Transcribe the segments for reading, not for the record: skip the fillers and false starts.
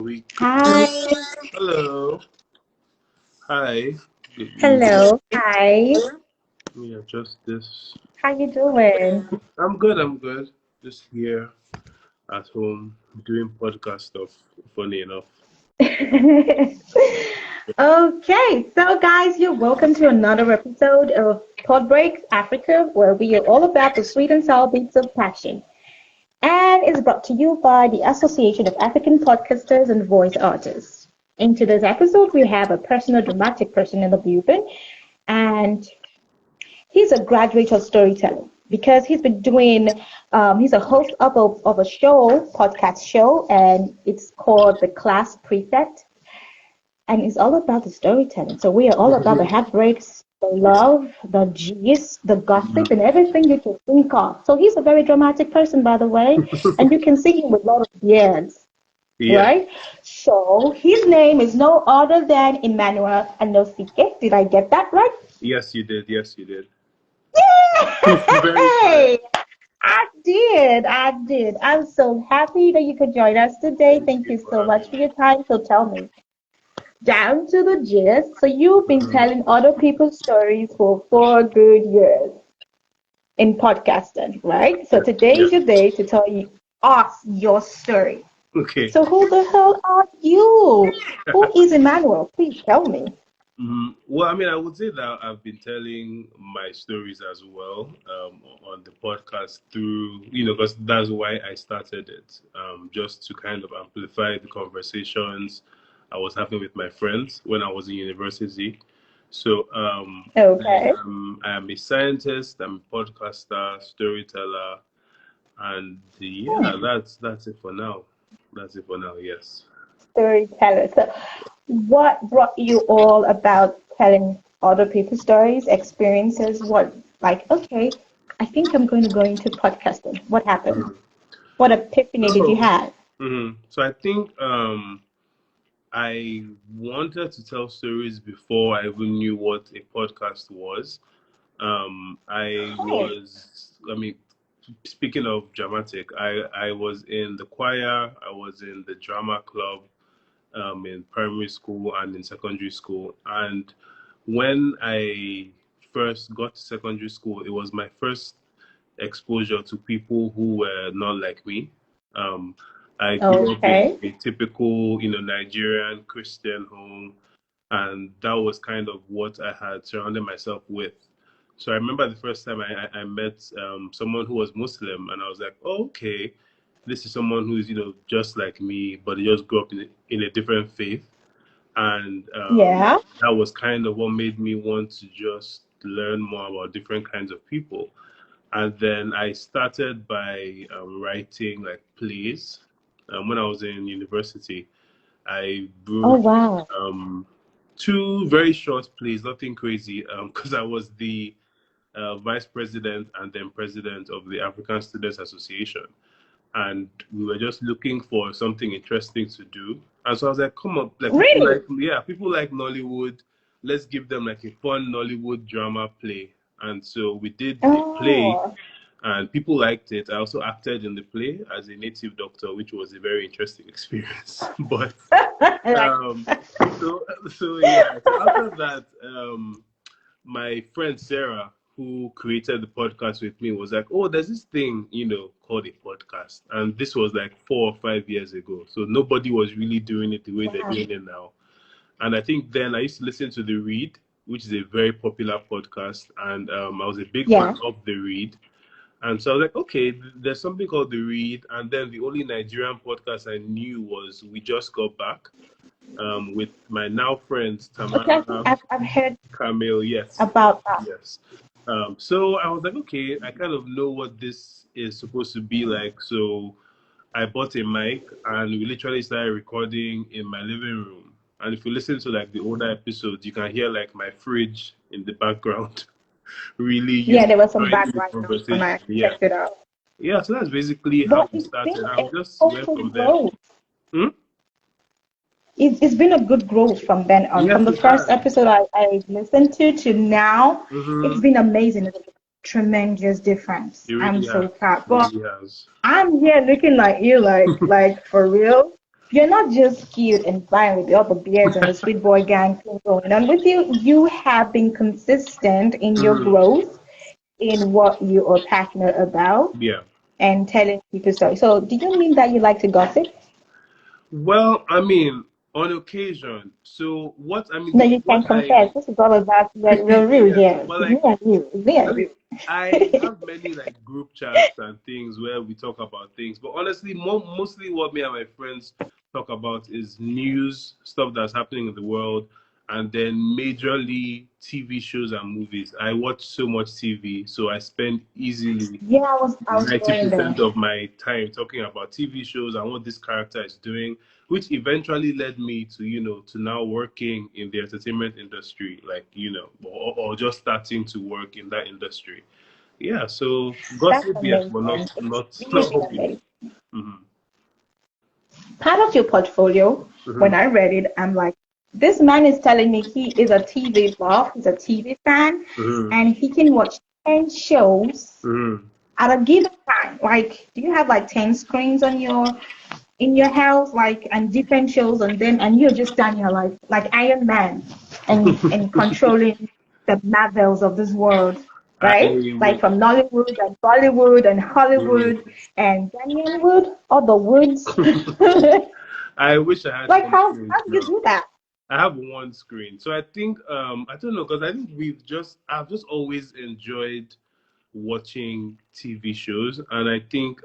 We Hi. Hello. Hi. Good evening. Hello. Hi. Let me adjust this. How you doing? I'm good. I'm good. Just here at home doing podcast stuff. Funny enough. Okay, so guys, you're welcome to another episode of Podbreaks Africa, where we are all about the sweet and sour beats of passion. And it's brought to you by the Association of African Podcasters and Voice Artists. In today's episode, we have a personal dramatic person in the building, and he's a graduate of storytelling because he's been doing, he's a host of a show, podcast show, and it's called The Class Prefect. And it's all about the storytelling. So we are all about the heartbreaks, the love, the gist, the gossip, and everything you can think of. So he's a very dramatic person, by the way, and you can see him with a lot of beards, Yeah. right? So his name is no other than Immanuel Anosike. Did I get that right? Yes, you did. Yes, you did. Very Yay! I did. I'm so happy that you could join us today. Thank you so much for your time. So tell me, down to the gist. So you've been telling other people's stories for 4 good years in podcasting, right? So today Yeah. is your day to tell us your story. Okay. So who the hell are you? Who is Emmanuel? Please tell me. Well, I mean, I would say that I've been telling my stories as well on the podcast through, because that's why I started it, just to kind of amplify the conversations I was having with my friends when I was in university. So Okay. I am a scientist, I'm a podcaster, storyteller, and yeah, Hmm. that's it for now. That's it for now. Yes. Storyteller. So what brought you all about telling other people's stories, experiences? What, like, okay, I think I'm going to go into podcasting. What happened? Mhm. What epiphany did you So, have? so I think I wanted to tell stories before I even knew what a podcast was. Oh, I mean, speaking of dramatic, I was in the choir, I was in the drama club in primary school and in secondary school. And when I first got to secondary school, it was my first exposure to people who were not like me. Um, I grew up in okay. a typical, Nigerian Christian home, and that was kind of what I had surrounded myself with. So I remember the first time I met someone who was Muslim, and I was like, oh, okay, this is someone who's, just like me, but they just grew up in a different faith. And Yeah. that was kind of what made me want to just learn more about different kinds of people. And then I started by writing like plays. When I was in university, I Oh, wrote wow. um, two very short plays, nothing crazy, because I was the vice president and then president of the African Students Association. And we were just looking for something interesting to do. And so I was like, come on, like Really? people like Nollywood. Let's give them like a fun Nollywood drama play. And so we did a play Oh. and people liked it. I also acted in the play as a native doctor, which was a very interesting experience. But Like, um, so yeah. So after that, my friend Sarah, who created the podcast with me, was like, "Oh, there's this thing, called a podcast," and this was like 4 or 5 years ago. So nobody was really doing it the way they're wow. doing it now. And I think then I used to listen to The Read, which is a very popular podcast, and I was a big Yeah. fan of The Read. And so I was like, okay, there's something called The Read. And then the only Nigerian podcast I knew was We Just Got Back with my now friends, Okay, I think Tamara, I've heard Camille. Yes, about that. yes. So I was like, okay, I kind of know what this is supposed to be like. So I bought a mic and we literally started recording in my living room. And if you listen to like the older episodes, you can hear like my fridge in the background, really, Yeah, there was some joining the background noise when conversation. I Yeah. checked it out. Yeah, so that's basically how But we it's been started. a I just went total from there. growth. Hmm? It's been a good growth from then on. From Yes, the it first has. episode I listened to now, it's Mm-hmm. been amazing. It's a tremendous difference. It I'm really has. so proud. It But really has. I'm here looking like you, like for real. you're not just cute and fine with all the beards and the sweet boy gang thing going on with you. You have been consistent in your Mhm. growth in what you are passionate about Yeah. and telling people stories. So, do you mean that you like to gossip? Well, I mean, on occasion. So what I mean, No, you what can confess. This is all about we're real yeah. here. But It's me like, and you. It's me I and mean, you. I have many like group chats and things where we talk about things. But honestly, mostly what me and my friends talk about is news, stuff that's happening in the world, and then majorly TV shows and movies. I watch so much TV, so I spend easily Yeah, I was going there. 90% of my time talking about TV shows and what this character is doing, which eventually led me to, to now working in the entertainment industry, like, or just starting to work in that industry. Yeah, so That's gossip, yes, but amazing. not It's not not really hobby. amazing. Hmm. Part of your portfolio, Hmm. when I read it, I'm like, this man is telling me he is a TV buff, he's a TV fan, Hmm. and he can watch 10 shows Hmm. at a given time. Like, do you have like 10 screens on in your house, like, and different shows on them, and you're just standing here like Iron Man and controlling the Marvels of this world, I right? Like wish. from Nollywood and Bollywood and Hmm. Hollywood and Ghanaian wood, all the woods. I wish I had Like 10 screens how do you now. do that? I have one screen. So I think I don't know because I think I've just always enjoyed watching TV shows, and I think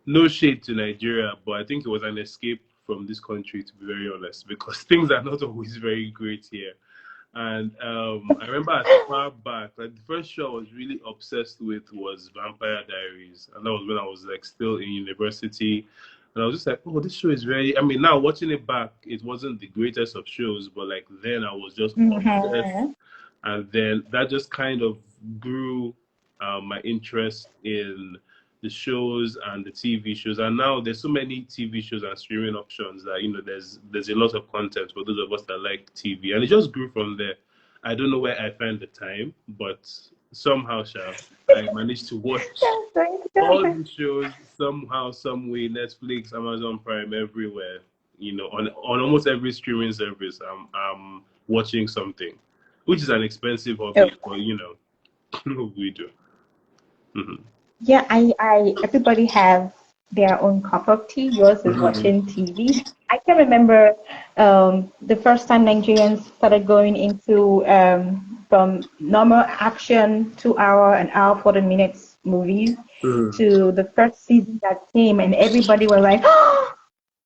no shade to Nigeria, but I think it was an escape from this country, to be very honest, because things are not always very great here. And I remember as far back, like the first show I was really obsessed with was Vampire Diaries, and that was when I was like still in university. And I was just like, oh, this show is very. I mean, now watching it back, it wasn't the greatest of shows, but like then I was just obsessed, Mm-hmm. and then that just kind of grew my interest in the shows and the TV shows. And now there's so many TV shows and streaming options that there's a lot of content for those of us that like TV, and it just grew from there. I don't know where I find the time, but somehow, I managed to watch That's going to all go. the shows somehow, some way. Netflix, Amazon Prime, everywhere. On almost every streaming service, I'm watching something, which is an expensive hobby, Okay. but we do. Hmm. Yeah, everybody have their own cup of tea. Yours is Hmm. watching TV. I can remember the first time Nigerians started going into from normal action 2 hour, an hour, 40 minutes movies Hmm. to the first season that came, and everybody was like, oh,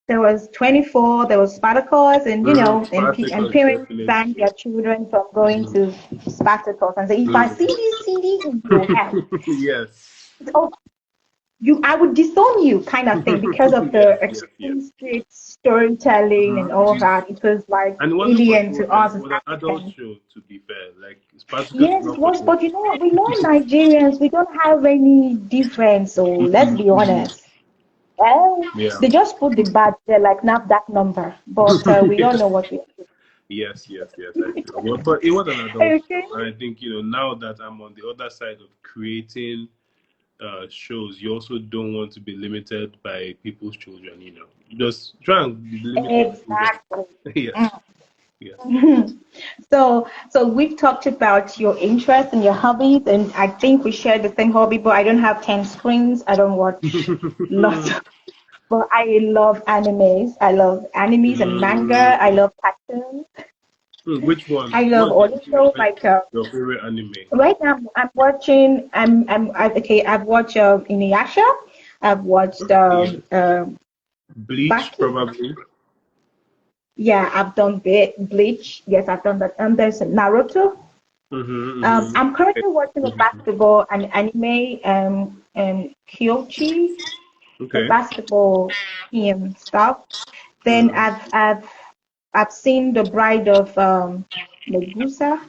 there was 24, there was Spartacus, and and Spartacus, parents banned definitely. their children from going Mhm. to Spartacus and say, if I see Mhm. this CD in your house, Yes. I would disown you kind of thing because of Yes, the yes, yes. explicit storytelling and all Mhm. that. It was like And it wasn't for alien to children. us It as was an adult Africans. show, to be fair. Like Spartacus is Yes, it not for was, but children. you know what? We know Nigerians, we don't have any difference. So let's Mhm, be mhm. honest. Well, Yeah. they just put the badge there like that number, but we all know what we are Yes, yes, yes, I do. But it was an adult doing. show, Okay. and I think now that I'm on the other side of creating shows, you also don't want to be limited by people's children. Just try and be limited to children. Exactly. Yes, yes. So we've talked about your interests and your hobbies, and I think we share the same hobby, but I don't have 10 screens. I don't watch lots of, but I love animes. I love animes and manga. I Mm. love cartoons. Which one? I love What's also like your favorite anime? right now I'm watching. Okay. I've watched Inuyasha. I've watched Okay. Bleach, Baki. probably. Yeah, I've done Bleach. Yes, I've done that. And there's Naruto. Mm-hmm, mm-hmm. I'm Okay. currently watching a Mhm. basketball and anime, Kyochi, the Okay. basketball team stuff. Then Mm. I've seen the Bride of Megusa.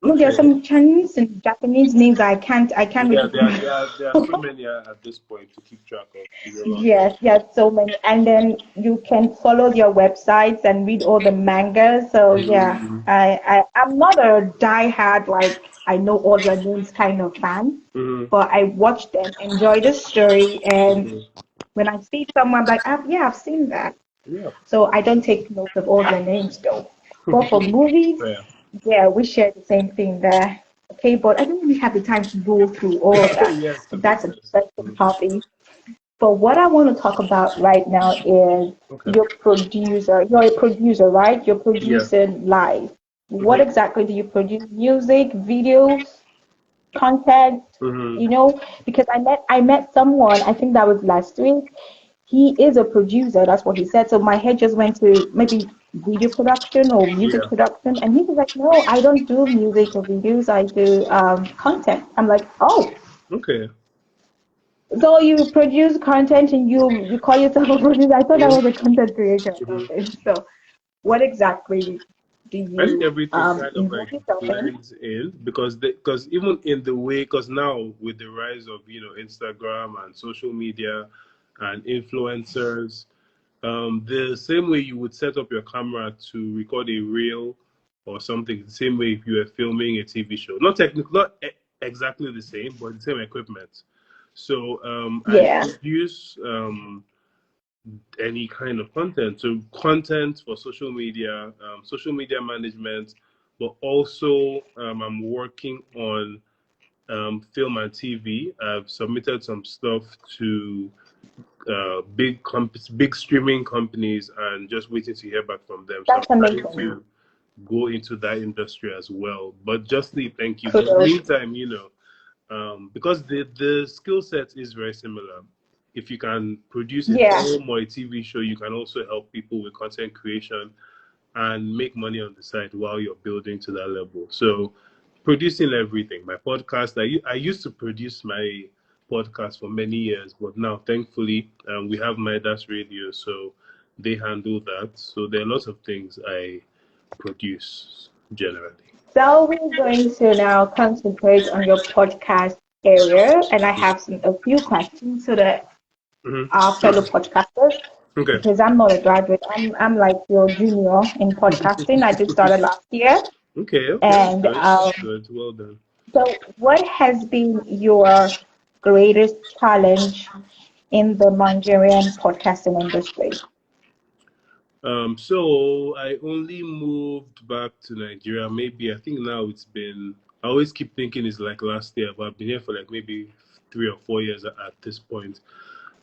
No, there are Okay. some Chinese and Japanese names I can't Yeah, really. there are so many at this point to keep track of. To be honest. Yes, yes, so many. And then you can follow their websites and read all the mangas. So yeah, Mm-hmm. I'm not a diehard like I know all their names kind of fan, Mm-hmm. but I watch them, enjoy the story, and Mm-hmm. when I see someone, like, I've seen that. Yeah. So I don't take note of all their names though. But for movies, Yeah. yeah, we share the same thing there. Okay, but I don't really have the time to go through all of that. Yes, to be That's a honest. different hobby. But what I want to talk about right now is Okay. your producer. You're a producer, right? You're Yeah. producing live. What Mm-hmm. exactly do you produce? Music, videos, content? Mm-hmm. You know, because I met someone, I think that was last week. He is a producer, that's what he said. So my head just went to maybe video production or music Yeah. production. And he was like, no, I don't do music or videos, I do content. I'm like, oh, Okay. so you produce content and you call yourself a producer? I thought that was a Mm-hmm. content creator or something. So what exactly do I think you everything kind of like involve yourself in? blends in because even in the way because now with the rise of Instagram and social media and influencers, the same way you would set up your camera to record a reel or something, the same way if you were filming a TV show, not exactly the same, but the same equipment. So I Yeah, produce any kind of content. So content for social media management, but also I'm working on film and TV. I've submitted some stuff to big streaming companies and just waiting to hear back from them. So that's I'm trying amazing. to go into that industry as well. But justly, thank you. But in the Kudos. meantime, because the skill set is very similar. If you can produce a Yeah. film or a TV show, you can also help people with content creation and make money on the side while you're building to that level. So, producing everything, my podcast, I used to produce my podcast for many years, but now thankfully we have Midas Radio, so they handle that. So there are lots of things I produce generally. So we're going to now concentrate on your podcast area, and I have a few questions so that our fellow Mm-hmm. podcasters, Okay. because I'm not a graduate, I'm like your junior in podcasting. I just started last year, Okay, okay, and good, good, well done. so what has been your greatest challenge in the Nigerian podcasting industry? So I only moved back to Nigeria. Maybe I think now it's been. I always keep thinking it's like last year, but I've been here for like maybe 3 or 4 years at this point.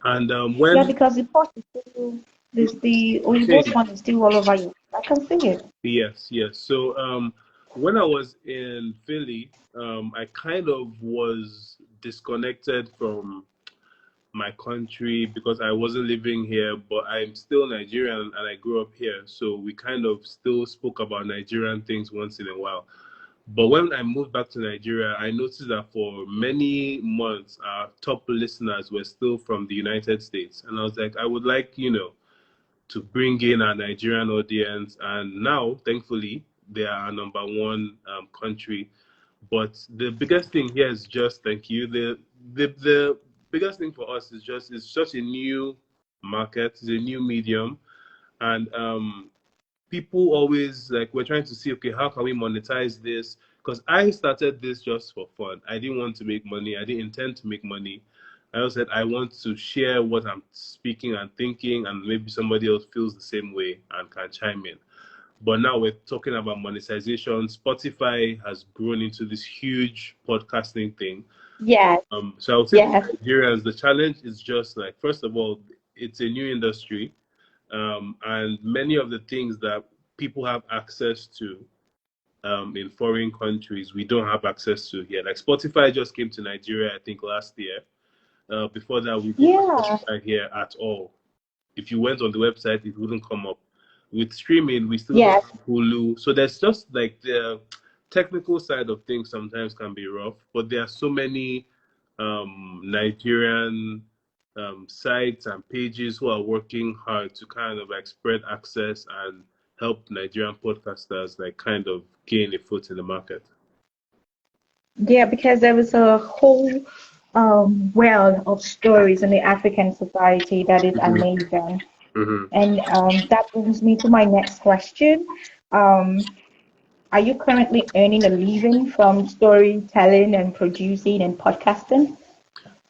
And Yeah, when because the post is still the Oyinbo's changed, one is still all over you. I can see it. yes, yes. So when I was in Philly, I kind of was disconnected from my country because I wasn't living here, but I'm still Nigerian and I grew up here. So we kind of still spoke about Nigerian things once in a while. But when I moved back to Nigeria, I noticed that for many months, our top listeners were still from the United States. And I was like, I would like, to bring in our Nigerian audience. And now, thankfully, they are our number one country. But the biggest thing here is just thank you. The biggest thing for us is just it's such a new market, it's a new medium, and people always like we're trying to see okay how can we monetize this because I started this just for fun. I didn't want to make money. I didn't intend to make money. I also said I want to share what I'm speaking and thinking, and maybe somebody else feels the same way and can chime in. But now we're talking about monetization. Spotify has grown into this huge podcasting thing. Yes, So I would say for yes, Nigerians, the challenge is just like, first of all, it's a new industry. And many of the things that people have access to in foreign countries, we don't have access to here. Like Spotify just came to Nigeria, I think, last year. Before that, we didn't have yeah, Spotify here at all. If you went on the website, it wouldn't come up. With streaming, we still don't yes. have Hulu. So there's just like the technical side of things sometimes can be rough, but there are so many Nigerian sites and pages who are working hard to kind of like spread access and help Nigerian podcasters like kind of gain a foot in the market. Yeah, because there was a whole world of stories in the African society that is amazing. Mm-hmm. And that brings me to my next question. Um, are you currently earning a living from storytelling and producing and podcasting?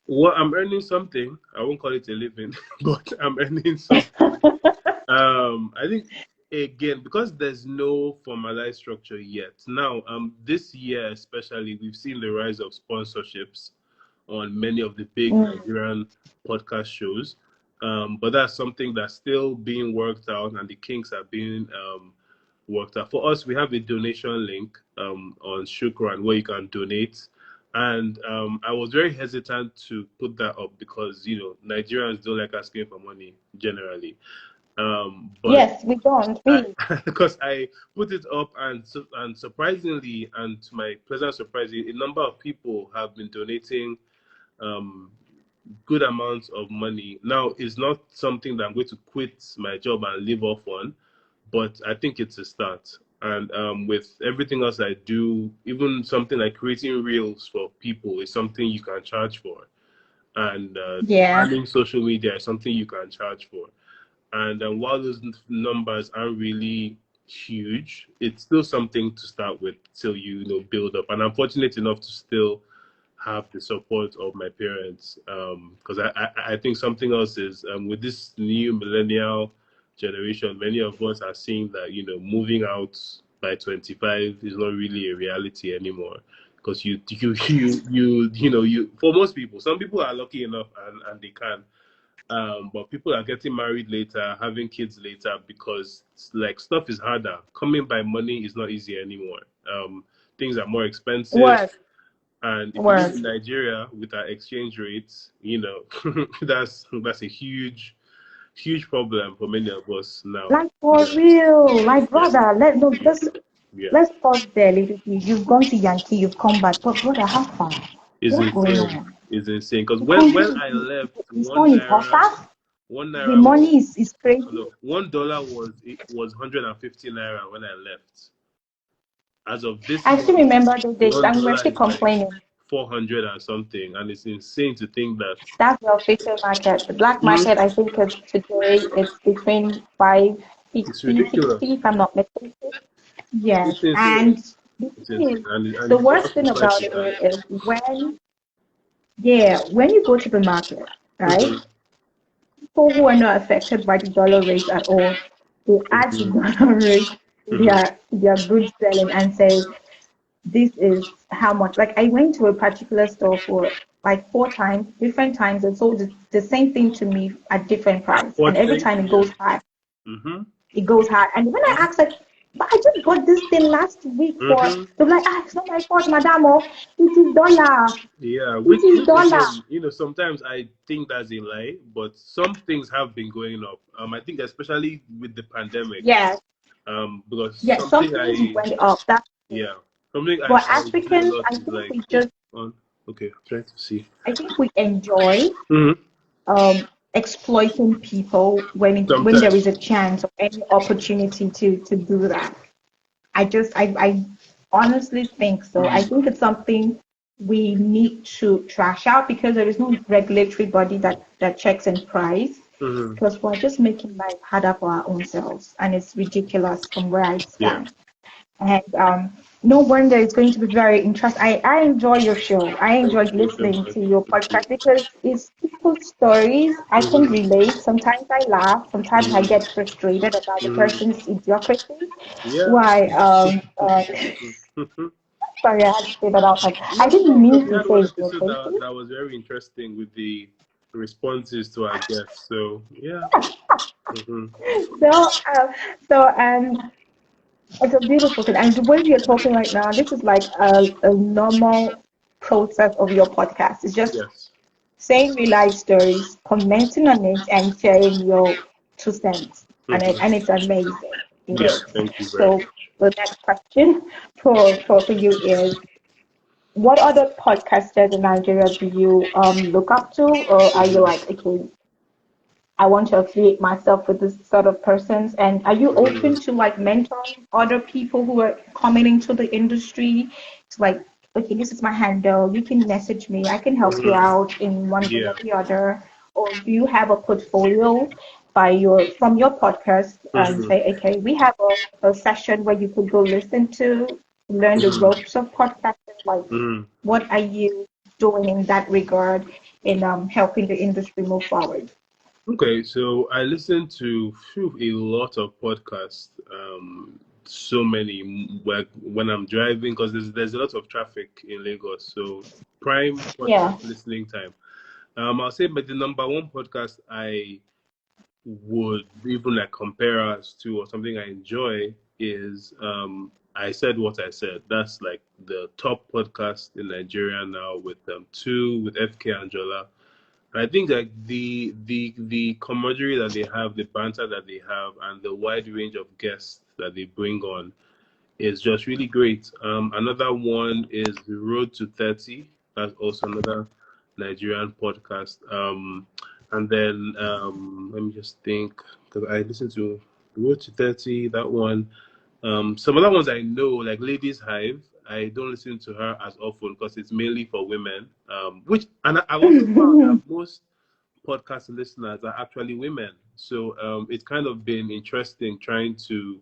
Well, I'm earning something. I won't call it a living, but I'm earning something. I think again because there's no formalized structure yet. Now, this year especially, we've seen the rise of sponsorships on many of the big Mm. Nigerian podcast shows. But that's something that's still being worked out, and the kinks are being worked out. For us, we have a donation link on Shukran where you can donate. And I was very hesitant to put that up because, Nigerians don't like asking for money generally. But Yes, we don't really. because I put it up, and surprisingly, and to my pleasant surprise, a number of people have been donating um, good amounts of money. Now, it's not something that I'm going to quit my job and live off on, but I think it's a start. And with everything else I do, even something like creating reels for people is something you can charge for. And Yeah. managing social media is something you can charge for. And while those numbers aren't really huge, it's still something to start with till build up. And I'm fortunate enough to still have the support of my parents, because I think something else is with this new millennial generation, many of us are seeing that moving out by 25 is not really a reality anymore, because you for most people, some people are lucky enough and they can, but people are getting married later, having kids later, because like stuff is harder. Coming by money is not easy anymore. Things are more expensive. Word. And if you live Word. in Nigeria with our exchange rates, that's a huge, huge problem for many of us now. Like for real. Like Yeah, brother, yeah. let's pause there a little bit. You've gone to Yankee, you've come back. But brother, how far? It's What's going insane. on? It's insane. Because The when country I left, is not in one the naira was money is crazy. no, $1 was 150 naira when I left. As of this I still month, remember those days, one and we're dollar still is like complaining. 400 and something, and it's insane to think that. That's the official market. The black Mhm. market, I think, is today it's between It's 550, 60, ridiculous. if I'm not mistaken. Yes, It's insane. and the It's thing insane, is, and the it's worst got thing quite about some it time. is when you go to the market, right? Mm-hmm. People who are not affected by the dollar rate at all, they add the Mm-hmm. dollar rate to Mm-hmm. their goods selling and say, this is how much. Like I went to a particular store for like 4 times, different times, and sold the same thing to me at different price. And every time it Yeah. goes high, Mm-hmm. it goes high. And when I asked like, but I just got this thing last week for, Mm-hmm. they're like, it's not my fault, madam. Oh, it is dollar. Yeah, It which is which dollar. again, sometimes I think that's a lie, but some things have been going up. I think especially with the pandemic, Yes, because yes, some things went up. That's true. yeah, something But I do a Africans, lot I is think like, we just, on, okay, I'm trying to see. I think we enjoy Mm-hmm. exploiting people when there Sometimes, is a chance or any opportunity to do that. I honestly think so. I mm-hmm. think it's something we need to trash out because there is no regulatory body that checks and price Mm-hmm. because we're just making life harder for our own selves and it's ridiculous from where I Yeah, stand. And no wonder it's going to be very interesting. I enjoy your show. I thank enjoyed you so listening much. to your Thank you. podcast because it's people's stories. I can Mm-hmm. relate. Sometimes I laugh. Sometimes I Mm-hmm. get frustrated about the Mm-hmm. person's idiocracy. Yeah. Why? Sorry, I had to say that out loud. I No, didn't no, because mean we to had one say episode idiocracy. that was very interesting with the responses to our guests. So yeah. Hmm. So, it's a beautiful thing. And the way we are talking right now, this is like a normal process of your podcast. It's just Yes. saying real life stories, commenting on it, and sharing your 2 cents. And Hmm. it's amazing. It Yeah. is. Thank you very So much. the next question for you is what other podcasters in Nigeria do you look up to, or are you Hmm. like, okay, I want to affiliate myself with this sort of persons? And are you Hmm. open to like mentoring other people who are coming into the industry? It's like, okay, this is my handle. You can message me. I can help you Hmm. out in one way Yeah. or the other. Or do you have a portfolio from your podcast and Hmm. say, okay, we have a session where you could go listen to learn the Hmm. ropes of podcasting. Like, Hmm. what are you doing in that regard? in helping the industry move forward? Okay, so I listen to a lot of podcasts. So many when I'm driving, because there's a lot of traffic in Lagos. So prime Yeah. podcast listening time. I'll say, but the number one podcast I would even like compare us to, or something I enjoy, is I Said What I Said. That's like the top podcast in Nigeria now, with two with FK Anjola. I think like the camaraderie that they have, the banter that they have, and the wide range of guests that they bring on is just really great. Another one is The Road to 30. That's also another Nigerian podcast. And then let me just think, because I listen to The Road to 30, that one. Some other ones I know, like Ladies Hive. I don't listen to her as often because it's mainly for women. I've also found that most podcast listeners are actually women. So it's kind of been interesting trying to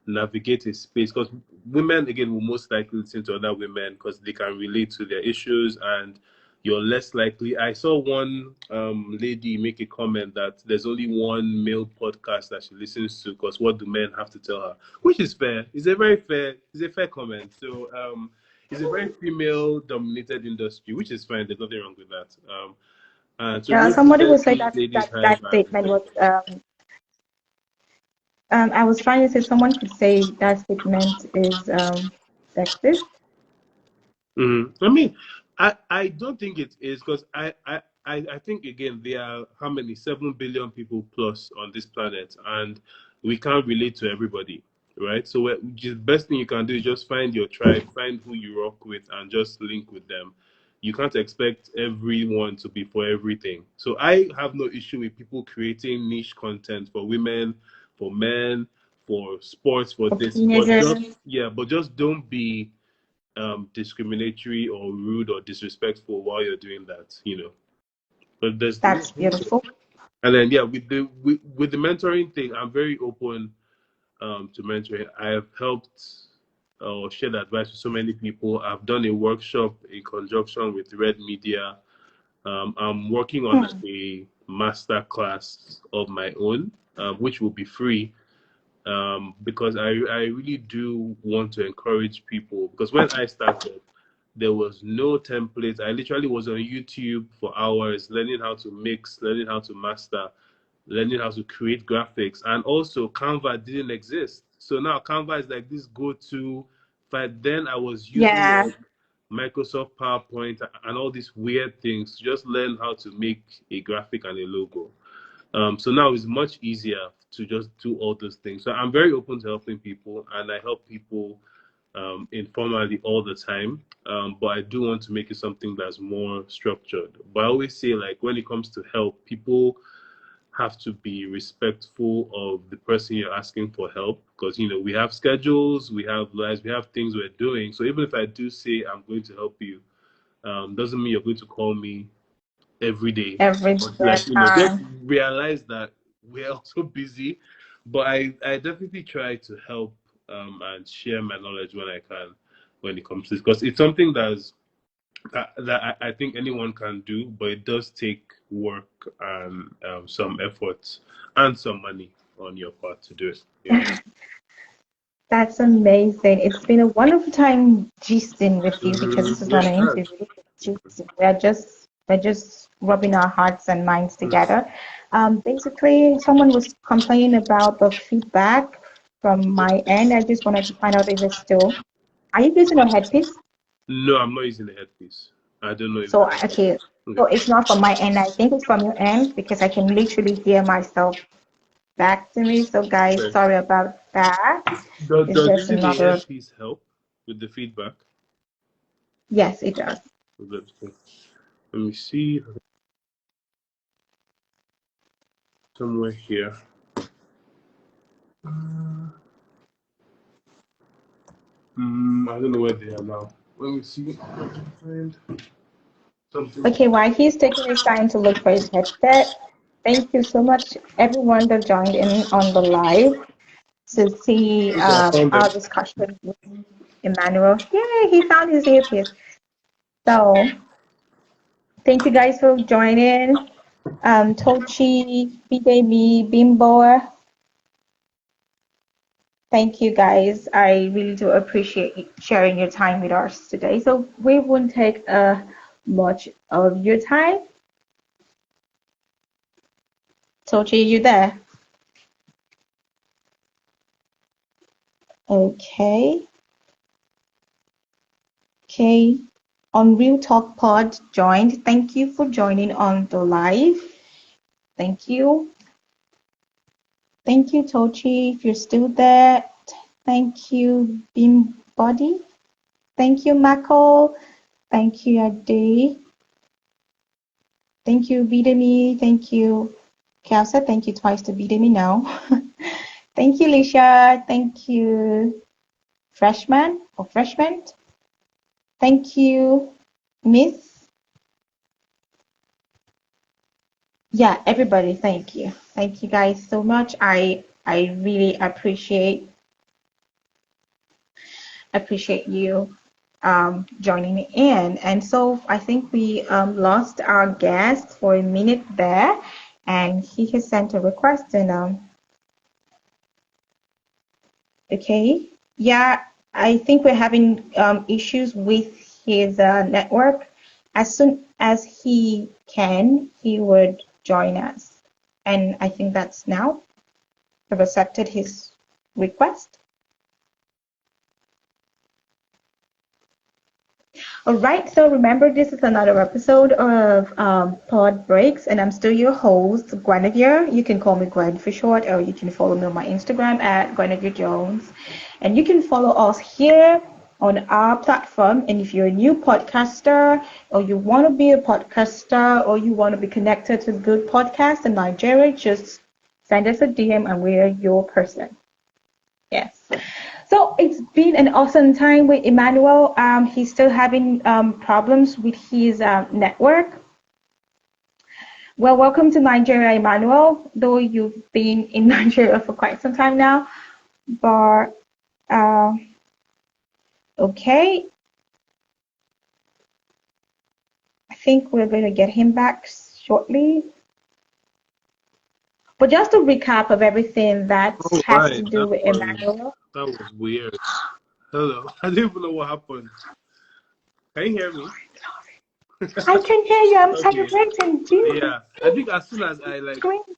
navigate a space, because women, again, will most likely listen to other women because they can relate to their issues, and you're less likely. I saw one lady make a comment that there's only one male podcast that she listens to because what do men have to tell her, which is fair. It's a fair comment. So it's a very female dominated industry, which is fine. There's nothing wrong with that. So Yeah, Road to somebody would say 30, that Ladies Hive, that statement was. I was trying to say someone could say that statement is sexist. I mean, I don't think it is, because I think, again, there are how many, 7 billion people plus on this planet, and we can't relate to everybody, right? So the best thing you can do is just find your tribe, find who you rock with, and just link with them. You can't expect everyone to be for everything. So I have no issue with people creating niche content for women, for men, for sports, for For this, but teenagers. just don't be discriminatory or rude or disrespectful while you're doing that, But there's That's beautiful. and then with the mentoring thing, I'm very open to mentoring. I have helped or shared advice with so many people. I've done a workshop in conjunction with Red Media. I'm working on a master class of my own, which will be free, because I really do want to encourage people. Because when I started, there was no template. I literally was on YouTube for hours, learning how to mix, learning how to master, learning how to create graphics. And also, Canva didn't exist. So now Canva is like this go-to. But then I was using Yeah, like Microsoft PowerPoint and all these weird things to just learn how to make a graphic and a logo. So now it's much easier to just do all those things. So I'm very open to helping people, and I help people informally all the time. But I do want to make it something that's more structured. But I always say, like, when it comes to help, people have to be respectful of the person you're asking for help, because we have schedules, we have lives, we have things we're doing. So even if I do say I'm going to help you, doesn't mean you're going to call me every day. every But spare like, just time. realize that we're also busy. But I definitely try to help and share my knowledge when I can, when it comes to this, because it's something that I think anyone can do, but it does take work and some effort and some money on your part to do it. Yeah. That's amazing. It's been a wonderful time gisting with you, because this is Yeah, not it an has. interview. We're just rubbing our hearts and minds together. Basically, someone was complaining about the feedback from my end. I just wanted to find out if it's still. Are you using a headpiece? No, I'm not using the headpiece. I don't know if So it's okay, okay. so it's not from my end. I think it's from your end, because I can literally hear myself back to me. So guys, Okay. sorry about that. It's Does just using the another. earpiece help with the feedback? Yes, it does. Let me see somewhere here. I don't know where they are now. Let me see if I can find something. Okay, while he's taking his time to look for his headset, thank you so much, everyone that joined in on the live to see Okay, I found them. our discussion with Emmanuel. Yay, he found his earpiece. So Thank you guys for joining. Tochi, Bidemi, Bimbo. Thank you guys. I really do appreciate sharing your time with us today. So we won't take much of your time. Tochi, you there? Okay. Okay. On Real Talk Pod joined. Thank you for joining on the live. Thank you. Thank you, Tochi, if you're still there. Thank you, Beam Body. Thank you, Mako. Thank you, Ade. Thank you, Bidemi. Thank you, Kelsa. Thank you twice to Bidemi now. Thank you, Lisha. Thank you, Freshman or Freshman. Thank you, Miss. Yeah, everybody, thank you. Thank you guys so much. I really appreciate you joining in. And so I think we lost our guest for a minute there, and he has sent a request. And okay, yeah, I think we're having issues with his network. As soon as he can, he would join us. And I think that's now. I've accepted his request. All right, so remember, this is another episode of Pod Breaks, and I'm still your host, Guinevere. You can call me Gwen for short, or you can follow me on my Instagram at Guinevere Jones. And you can follow us here on our platform. And if you're a new podcaster, or you want to be a podcaster, or you want to be connected to good podcasts in Nigeria, just send us a DM and we're your person. Yes. So it's been an awesome time with Immanuel. He's still having problems with his network. Well, welcome to Nigeria, Immanuel, though you've been in Nigeria for quite some time now. But, okay. I think we're going to get him back shortly. But just a recap of everything that has to do with Immanuel. That was weird. Hello. I didn't even know what happened. Can you hear me? I can hear you. I'm celebrating. Yeah. I think as soon as I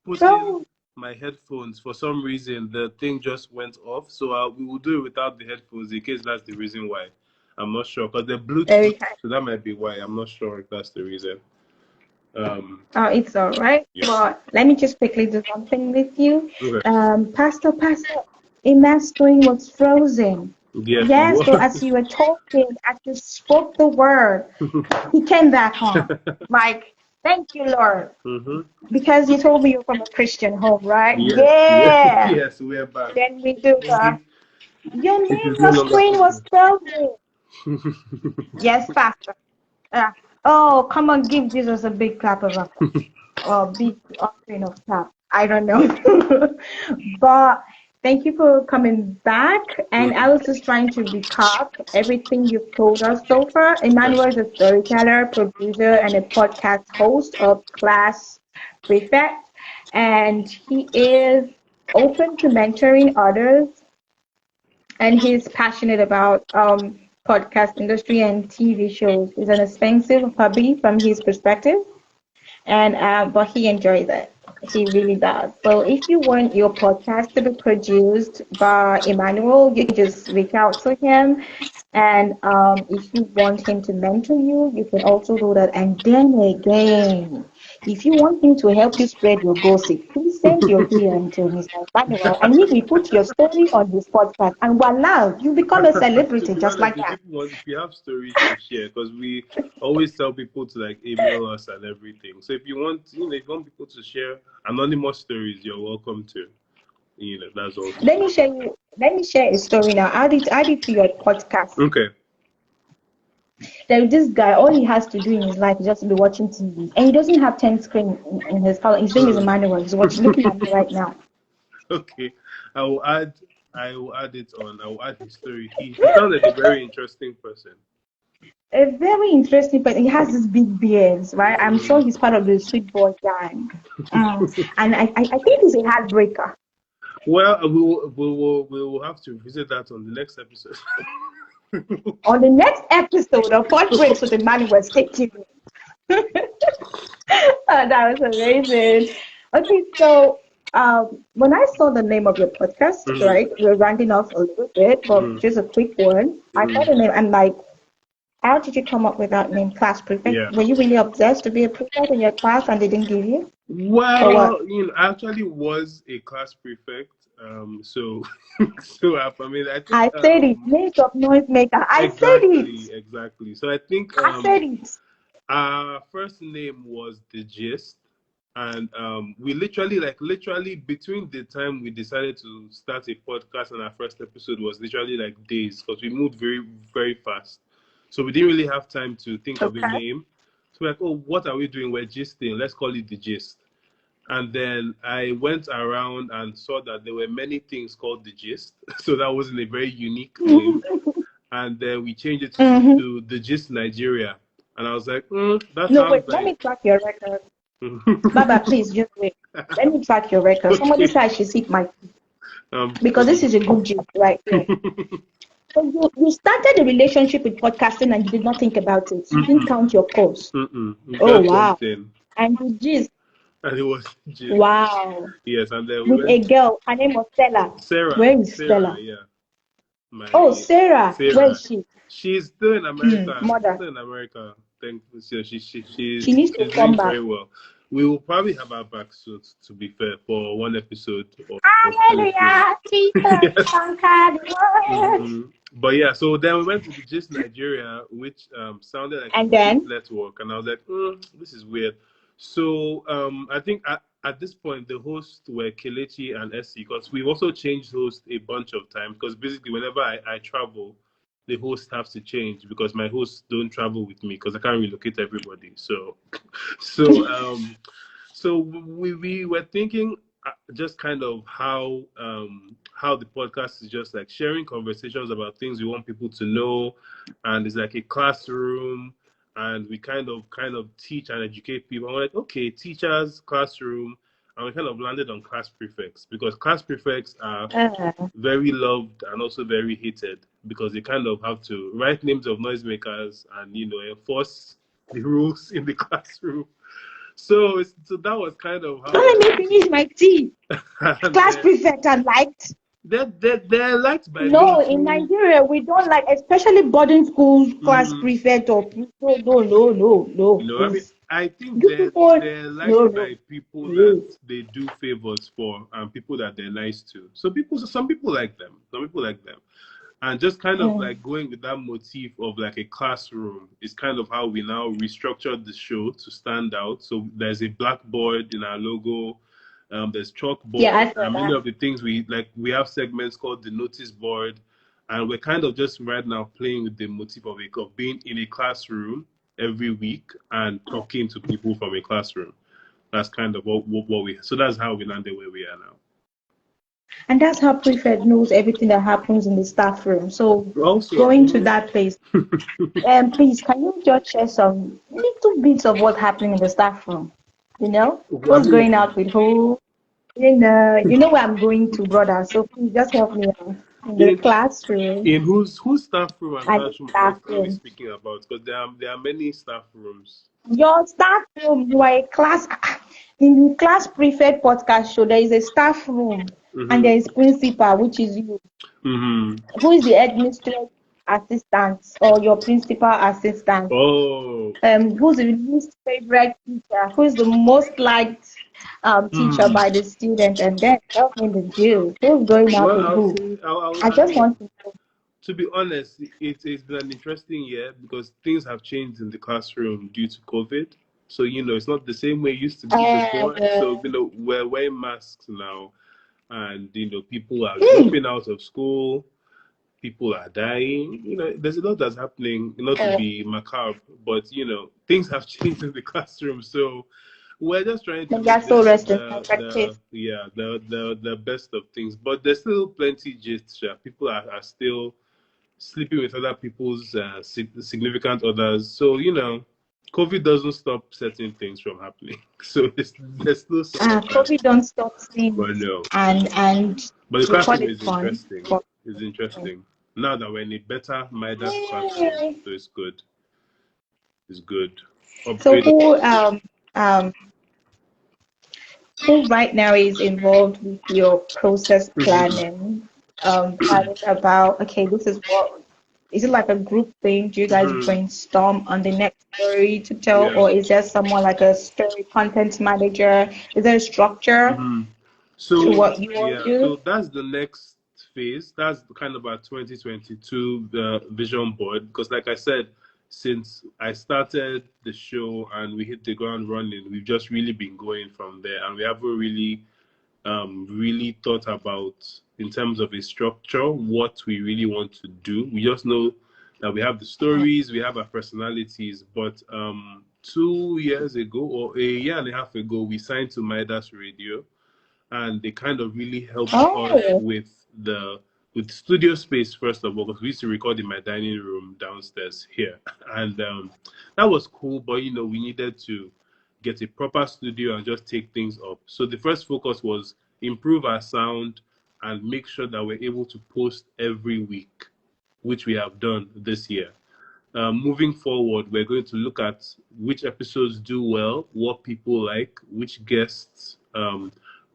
put in my headphones, for some reason the thing just went off. So we will do it without the headphones in case that's the reason why. I'm not sure because they're Bluetooth, so that might be why. I'm not sure if that's the reason. It's all right. Yeah. But let me just quickly do something with you. Okay. Pastor, Emma's screen was frozen. Yes, so as you were talking, as you spoke the word, he came back on. Like, thank you, Lord. Mm-hmm. Because you told me you're from a Christian home, right? Yes. Yeah. Yes, we're back. Then we do your name, your screen was frozen. Yes, Pastor. Oh, come on, give Jesus a big clap of applause. Or big offering of clap. I don't know. But thank you for coming back. And I was just trying to recap everything you've told us so far. Immanuel is a storyteller, producer, and a podcast host of Class Prefect. And he is open to mentoring others. And he's passionate about podcast industry and TV shows. It's an expensive hobby from his perspective, and but he enjoys it. He really does. So if you want your podcast to be produced by Immanuel, you can just reach out to him. And if you want him to mentor you, you can also do that. And then again, if you want him to help you spread your gossip, please send your DM to Mr. Immanuel, and he will put your story on his podcast. And voila, you become a celebrity just like that. If you have stories to share, because we always tell people to email us and everything. So if you want, if you want people to share anonymous stories, you're welcome to. That's all. Let me share a story now. Add it to your podcast. Okay. There's this guy, all he has to do in his life is just to be watching TV. And he doesn't have 10 screen in his color. His name is Immanuel. He's looking at me right now. Okay. I will add it on. I will add his story. He sounds like a very interesting person. a very interesting person. He has this big beards, right? I'm sure Mm. he's part of the Sweet Boy gang. And I think he's a heartbreaker. Well, we will have to visit that on the next episode. On the next episode of Pod Breaks with Emmanuel, stay tuned. That was amazing. Okay, so when I saw the name of your podcast, Mhm, right, we're rounding off a little bit, but mhm, just a quick one. I saw mhm. the name. I'm like, how did you come up with that name, class Yeah. prefect? Were you really obsessed to be a prefect in your class and they didn't give you? Or what? Well, I actually was a class prefect. So, so I mean, I think I said it. Names of noisemaker. I said it. exactly. So I think I said it. our first name was the gist, and we literally between the time we decided to start a podcast and our first episode was literally like days because we moved very very fast, so we didn't really have time to think of a Okay. name. So we're like, oh, what are we doing? We're gisting. Let's call it the gist. And then I went around and saw that there were many things called the gist, so that wasn't a very unique name. And then we changed it Mm-hmm. to the gist Nigeria, and I was like, that No, sounds wait, let like. me track your record. Baba, please just wait. Let me track your record. Somebody Okay. said I should seek my because this Sorry. is a good gist right here. So you started a relationship with podcasting and you did not think about it. You didn't count your course. We Oh just wow. jumped in, And the gist, and it was gist. wow. Yes, and then we With went. a girl, her name was Stella. Sarah, Where is Sarah, Stella? yeah, Oh, my Sarah. Where Sarah. is she? She's still in America. She's Mother. still in America. Thank so She needs to she's come doing back. very well. We will probably have her back soon, to be fair, for one episode or two soon. Hallelujah. Jesus Yes. conquered the world. But yeah, so then we went to the Gist Nigeria, which sounded like a And news then, network, and I was like, this is weird. So I think at this point the hosts were Kelechi and Essie, because we've also changed hosts a bunch of times. Because basically, whenever I travel, the hosts have to change because my hosts don't travel with me because I can't relocate everybody. So so we were thinking just kind of how the podcast is just like sharing conversations about things we want people to know, and it's like a classroom, and we kind of teach and educate people. And we're like, okay, teachers, classroom, and we kind of landed on class prefects because class prefects are uh, very loved and also very hated because they kind of have to write names of noisemakers and enforce the rules in the classroom. So that was kind of how don't we let me came finish my tea. to. And Class prefect and liked. they're liked by No, those in who. Nigeria, we don't like, especially boarding schools, class Mm, prefect or no, no, no, no, no, I mean, please. I think You people, they're liked no, no, by people that no. they do favors for and people that they're nice to. Some people like them. Some people like them. And just kind of Mm. like going with that motif of like a classroom is kind of how we now restructured the show to stand out. So there's a blackboard in our logo. There's Yeah, chalkboard, I saw and many that. of the things we have segments called the notice board, and we're kind of just right now playing with the motif of being in a classroom every week and talking to people from a classroom. That's kind of what we. So that's how we landed where we are now. And that's how prefect knows everything that happens in the staff room. So Also, going to that place, please, can you just share some little bits of what's happening in the staff room? You know, I who's going mean, out with who? You know where I'm going to, brother. So please just help me out in the in classroom In whose staff room and and the classroom staff are we room. speaking about? Because there are many staff rooms. Your staff room, you are a class in the class prefect podcast show. There is a staff room and there Mm-hmm. is principal, which is you. Mm-hmm. Who is the headmistress assistant or your principal assistant? Oh. Who's the least favorite teacher? Who is the most liked teacher Hmm. by the student? And then help me the deal. Who's going out Well, with I'll who? say, I I just mean, want to know. to be honest, it's been an interesting year because things have changed in the classroom due to COVID. So, it's not the same way it used to be before. So, Uh, we're wearing masks now, and, people are hmm, dropping out of school. People are dying. There's a lot that's happening, not to uh, be macabre, but things have changed in the classroom. So we're just trying to then they are make so rest in the practice. yeah the best of things. But there's still plenty gist. People are still sleeping with other people's significant others. So, COVID doesn't stop certain things from happening. So there's still some of that. COVID don't stop But things, no. and But the we call classroom it is fun. interesting. It's interesting. Now that we're in a better Midas classroom, Yay. so it's good. It's good. So Upgrade. um who right now is involved with your process Mhm. planning about, okay, this is what, is it like a group thing? Do you guys Mhm. brainstorm on the next story to tell, Yeah. or is there someone like a story content manager? Is there a structure Mhm. to So what you all yeah, do? so that's the next phase. That's kind of our 2022 the vision board. Because like I said, since I started the show and we hit the ground running, we've just really been going from there, and we haven't really thought about in terms of a structure what we really want to do. We just know that we have the stories, we have our personalities, but 2 years ago or a year and a half ago, we signed to Midas Radio, and they kind of really helped us Oh, with studio space first of all, because we used to record in my dining room downstairs here, and that was cool. But we needed to get a proper studio and just take things up. So the first focus was improve our sound and make sure that we're able to post every week, which we have done this year. Moving forward, we're going to look at which episodes do well, what people like, which guests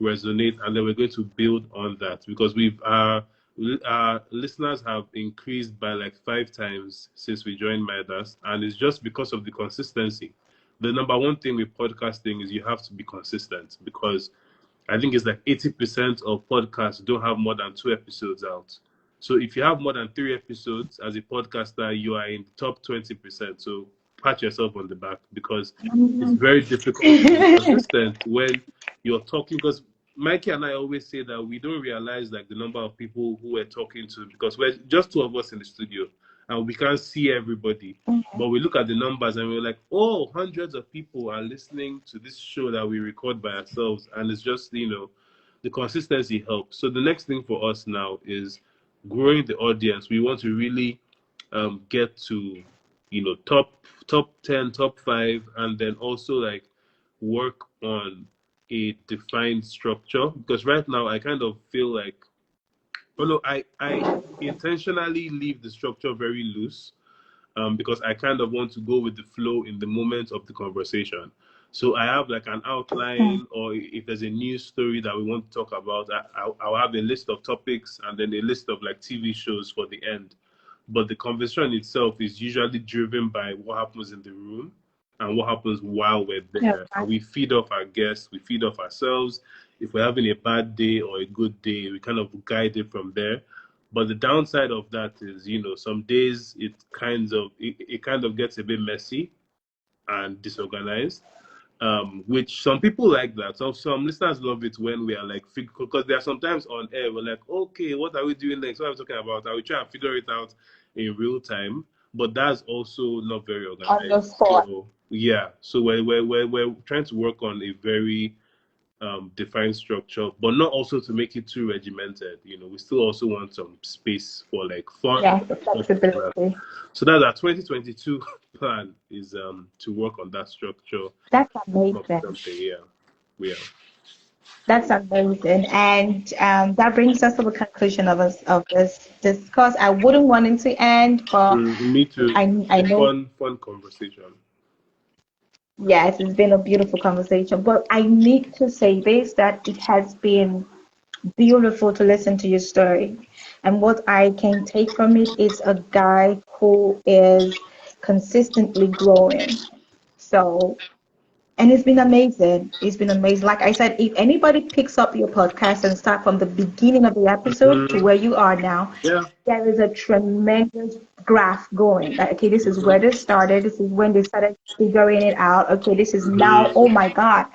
resonate, and then we're going to build on that, because our listeners have increased by like 5 times since we joined Midas, and it's just because of the consistency. The number one thing with podcasting is you have to be consistent, because I think it's like 80% of podcasts don't have more than 2 episodes out. So if you have more than 3 episodes as a podcaster, you are in the top 20%. So pat yourself on the back, because it's very difficult to be consistent when you're talking. Because Mikey and I always say that we don't realize like the number of people who we're talking to, because we're just two of us in the studio and we can't see everybody. But we look at the numbers and we're like, oh, hundreds of people are listening to this show that we record by ourselves. And it's just, the consistency helps. So the next thing for us now is growing the audience. We want to really get to, top 10, top 5, and then also like work on a defined structure. Because right now I kind of feel like, oh no, I intentionally leave the structure very loose, because I kind of want to go with the flow in the moment of the conversation. So I have like an outline, or if there's a news story that we want to talk about, I'll have a list of topics and then a list of like TV shows for the end. But the conversation itself is usually driven by what happens in the room and what happens while we're yeah. there. And we feed off our guests, we feed off ourselves. If we're having a bad day or a good day, we kind of guide it from there. But the downside of that is, some days it kind of gets a bit messy and disorganized, which some people like that. So some listeners love it when we are like, because there are sometimes on air we're like, okay, what are we doing next? What are we talking about? I will try and figure it out in real time, but that's also not very On the organized. spot. So yeah, so we're trying to work on a very defined structure, but not also to make it too regimented. We still also want some space for like fun. Yeah, the flexibility. So that's our 2022 plan, is to work on that structure That's of amazing. something. Yeah, yeah. That's amazing. And that brings us to the conclusion of this discourse. I wouldn't want it to end, but Me too. I A know, fun conversation. yes, it's been a beautiful conversation. But I need to say this, that it has been beautiful to listen to your story. And what I can take from it is a guy who is consistently growing. So, and it's been amazing. It's been amazing. Like I said, if anybody picks up your podcast and start from the beginning of the episode to Hmm. where you are now, Yeah. there is a tremendous graph going. Like, okay, this is where they started. This is when they started figuring it out. Okay, this is now, oh Hmm. my God.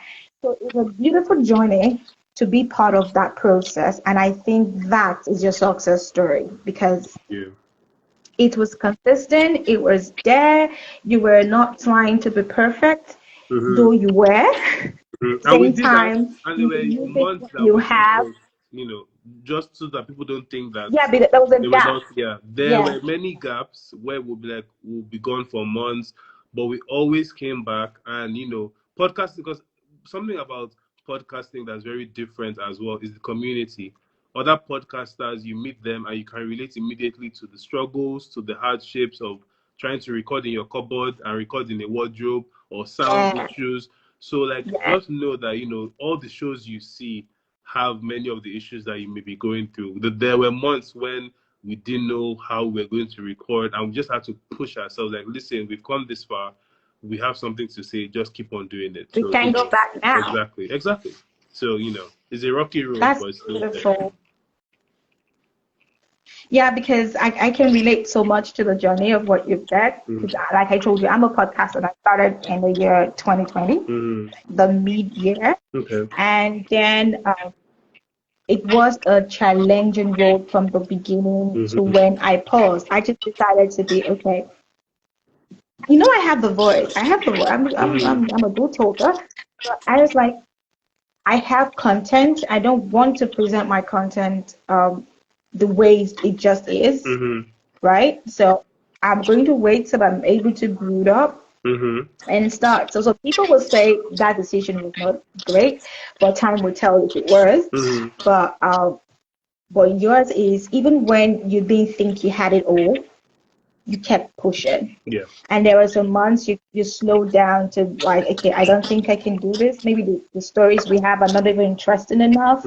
So it's a beautiful journey to be part of that process. And I think that is your success story, because Yeah. it was consistent, it was there. You were not trying to be perfect, Hmm. though you were. Hmm. And we Same did that, time, and there you were were using months what that you we didn't have. post. just so that people don't think that Yeah, because there was a they were gap. not, yeah, there Yeah. were many gaps where we'll be gone for months, but we always came back. And podcasting, because something about podcasting that's very different as well is the community. Other podcasters, you meet them and you can relate immediately to the struggles, to the hardships of trying to record in your cupboard and record in a wardrobe, or sound Yeah. issues. So like, Yeah. just know that all the shows you see have many of the issues that you may be going through. There were months when we didn't know how we were going to record, and we just had to push ourselves. Like, listen, we've come this far. We have something to say. Just keep on doing it. We So can't go back now. exactly. So it's a rocky road, That's but it's still there. beautiful. Yeah, because I can relate so much to the journey of what you've said. Because like I told you, I'm a podcaster. I started in the year 2020, the mid-year. Okay. And then it was a challenging road from the beginning to when I paused. I just decided to be, okay, I have the voice. I have the voice. I'm a good talker. So I was like, I have content. I don't want to present my content the way it just is, right? So I'm going to wait till I'm able to brood up and start. So people will say that decision was not great, but time will tell if it was. But yours is, even when you didn't think you had it all, you kept pushing. Yeah. And there were some months you slowed down to like, okay, I don't think I can do this. Maybe the stories we have are not even interesting enough,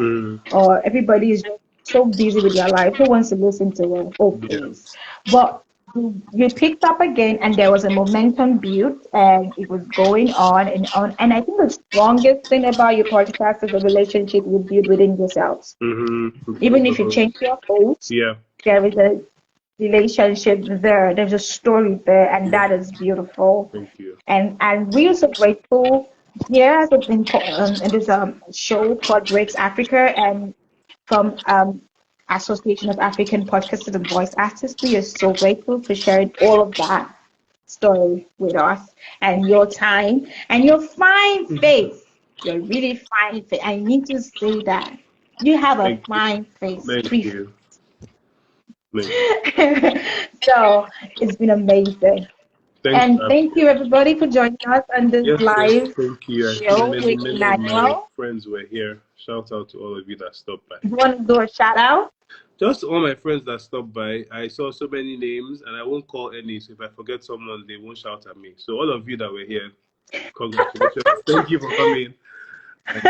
or everybody is so busy with their life. Who wants to listen to it? Oh, please. But you picked up again, and there was a momentum built, and it was going on and on. And I think the strongest thing about your podcast is the relationship you build within yourselves. Even if you change your host, there is a relationship there. There's a story there, and that is beautiful. Thank you. And we're so grateful. Here has been there's a show Podbreaks Africa, and from Association of African Podcasters and Voice Artists, we are so grateful for sharing all of that story with us, and your time and your fine face. You're really fine face. I need to say that you have a fine face. Thank you. So it's been amazing. Thank you everybody for joining us on this live thank you. show with Immanuel. My friends were here. Shout out to all of you that stopped by. You want to do a shout out? Just all my friends that stopped by. I saw so many names, and I won't call any. So if I forget someone, they won't shout at me. So all of you that were here, congratulations. Thank you for coming. And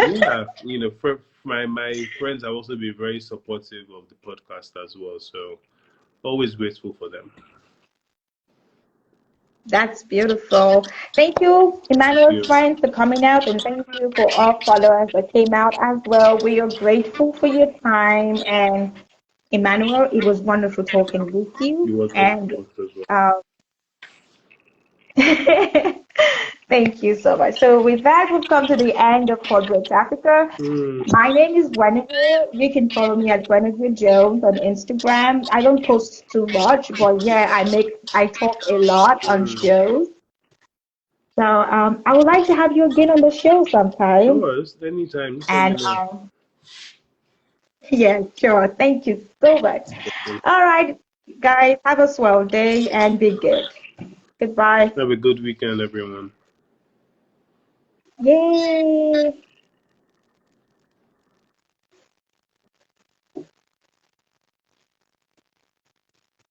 my friends have also been very supportive of the podcast as well. So always grateful for them. That's beautiful. Thank you, Immanuel's friends, for coming out, and thank you for all followers that came out as well. We are grateful for your time, and Immanuel, it was wonderful talking with you. And thank you so much. So with that, we've come to the end of Podbreaks Africa. My name is Guinevere. You can follow me at Guinevere Jones on Instagram. I don't post too much, but yeah, I talk a lot on shows. So I would like to have you again on the show sometime. Sure, anytime. And yeah, sure. Thank you so much. All right, guys, have a swell day and be good. Goodbye. Have a good weekend, everyone. Yay!